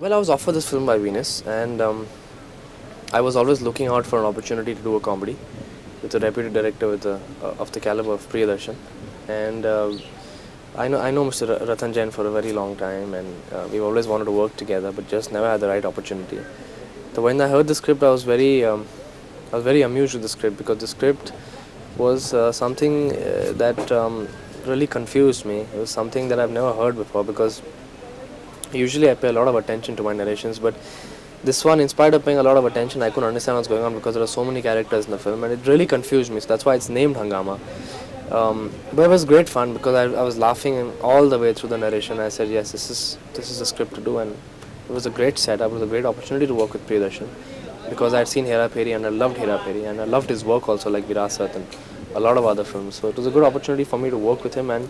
Well, I was offered this film by Venus, and I was always looking out for an opportunity to do a comedy with a reputed director of the caliber of Priyadarshan. And I know Mr. Ratan Jain for a very long time, and we've always wanted to work together, but just never had the right opportunity. So when I heard the script, I was very amused with the script, because the script was something that really confused me. It was something that I've never heard before, because usually I pay a lot of attention to my narrations, but this one, in spite of paying a lot of attention, I couldn't understand what's going on, because there are so many characters in the film, and it really confused me. So that's why it's named Hungama. But it was great fun, because I was laughing all the way through the narration. I said, yes, this is a script to do, and it was a great setup. It was a great opportunity to work with Priyadarshan, because I'd seen Hera Pheri and I loved Hera Pheri, and I loved his work also, like Virasat and a lot of other films. So it was a good opportunity for me to work with him, and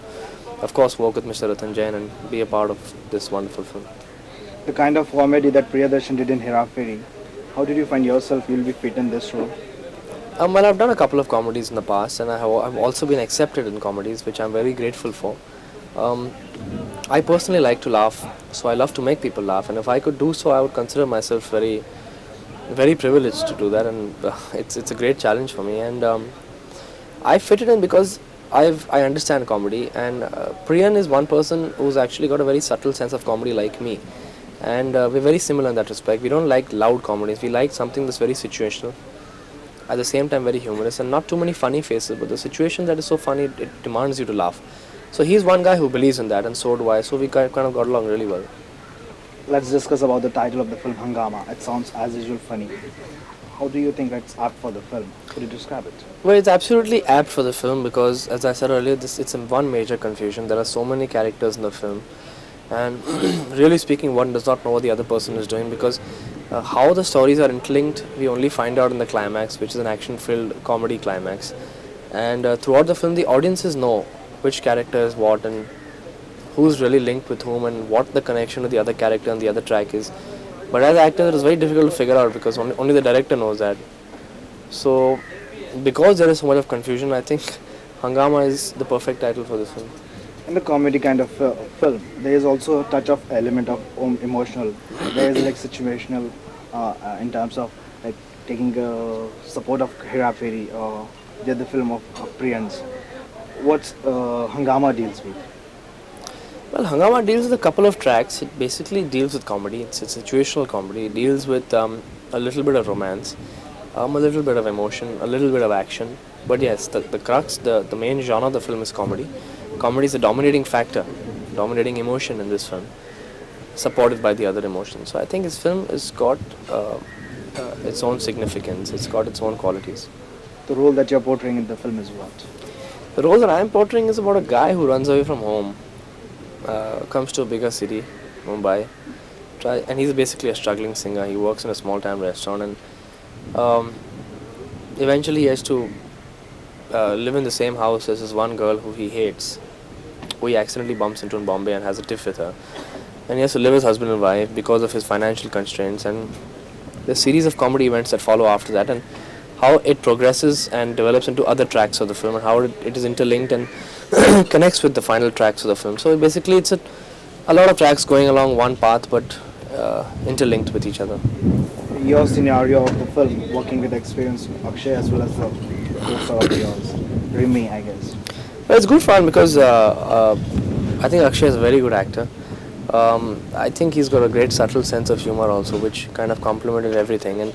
of course work with Mr. Ratan Jain and be a part of this wonderful film. The kind of comedy that Priyadarshan did in Hera Pheri, how did you find yourself you'll be fit in this role? Well, I've done a couple of comedies in the past, and I've also been accepted in comedies, which I'm very grateful for. I personally like to laugh, so I love to make people laugh, and if I could do so, I would consider myself very, very privileged to do that, and it's a great challenge for me. And I fit it in because I understand comedy, and Priyan is one person who's actually got a very subtle sense of comedy like me, and we're very similar in that respect. We don't like loud comedies. We like something that's very situational, at the same time very humorous, and not too many funny faces, but the situation that is so funny, it demands you to laugh. So he's one guy who believes in that, and so do I. So we kind of got along really well. Let's discuss about the title of the film, Hungama. It sounds as usual funny. How do you think it's apt for the film? Could you describe it? Well, it's absolutely apt for the film, because, as I said earlier, it's in one major confusion. There are so many characters in the film, and really speaking, one does not know what the other person is doing, because how the stories are interlinked, we only find out in the climax, which is an action-filled comedy climax. And throughout the film, the audiences know which character is what, and who's really linked with whom, and what the connection with the other character and the other track is. But as actors, it is very difficult to figure out, because only the director knows that. So, because there is so much of confusion, I think Hungama is the perfect title for this film. In the comedy kind of film, there is also a touch of element of emotional. There is like situational in terms of like taking support of Hera Pheri or the other film of Priyans. What's Hungama deals with? Well, Hungama deals with a couple of tracks. It basically deals with comedy. It's a situational comedy. It deals with a little bit of romance, a little bit of emotion, a little bit of action. But yes, the crux, the main genre of the film is comedy. Comedy is a dominating factor, dominating emotion in this film, supported by the other emotions. So I think this film has got its own significance. It's got its own qualities. The role that you're portraying in the film is what? The role that I am portraying is about a guy who runs away from home, comes to a bigger city, Mumbai, and he's basically a struggling singer. He works in a small town restaurant, and eventually he has to live in the same house as this one girl who he hates, who he accidentally bumps into in Bombay and has a tiff with her. And he has to live as husband and wife because of his financial constraints, and the series of comedy events that follow after that, and how it progresses and develops into other tracks of the film, and how it is interlinked and connects with the final tracks of the film. So basically it's a lot of tracks going along one path, but interlinked with each other. Your scenario of the film, working with experienced Akshay as well as the co-star of yours, Rimi, I guess. Well, it's good fun, because I think Akshay is a very good actor. I think he's got a great subtle sense of humor also, which kind of complemented everything. And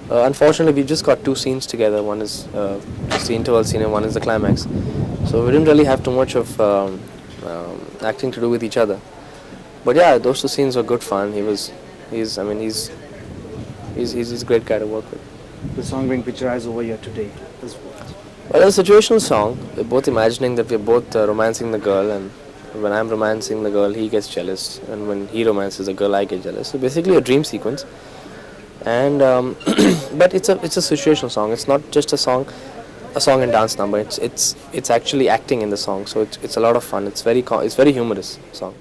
unfortunately, we just got two scenes together. One is just the interval scene, and one is the climax. So we didn't really have too much of acting to do with each other. But yeah, those two scenes were good fun. He's a great guy to work with. The song being picturized over here today is what? Well, it's a situational song. We're both imagining that we're both romancing the girl, and when I'm romancing the girl, he gets jealous, and when he romances the girl, I get jealous. So basically a dream sequence. And but it's a situational song. It's not just a song and dance number. It's actually acting in the song. So it's a lot of fun. It's very humorous song.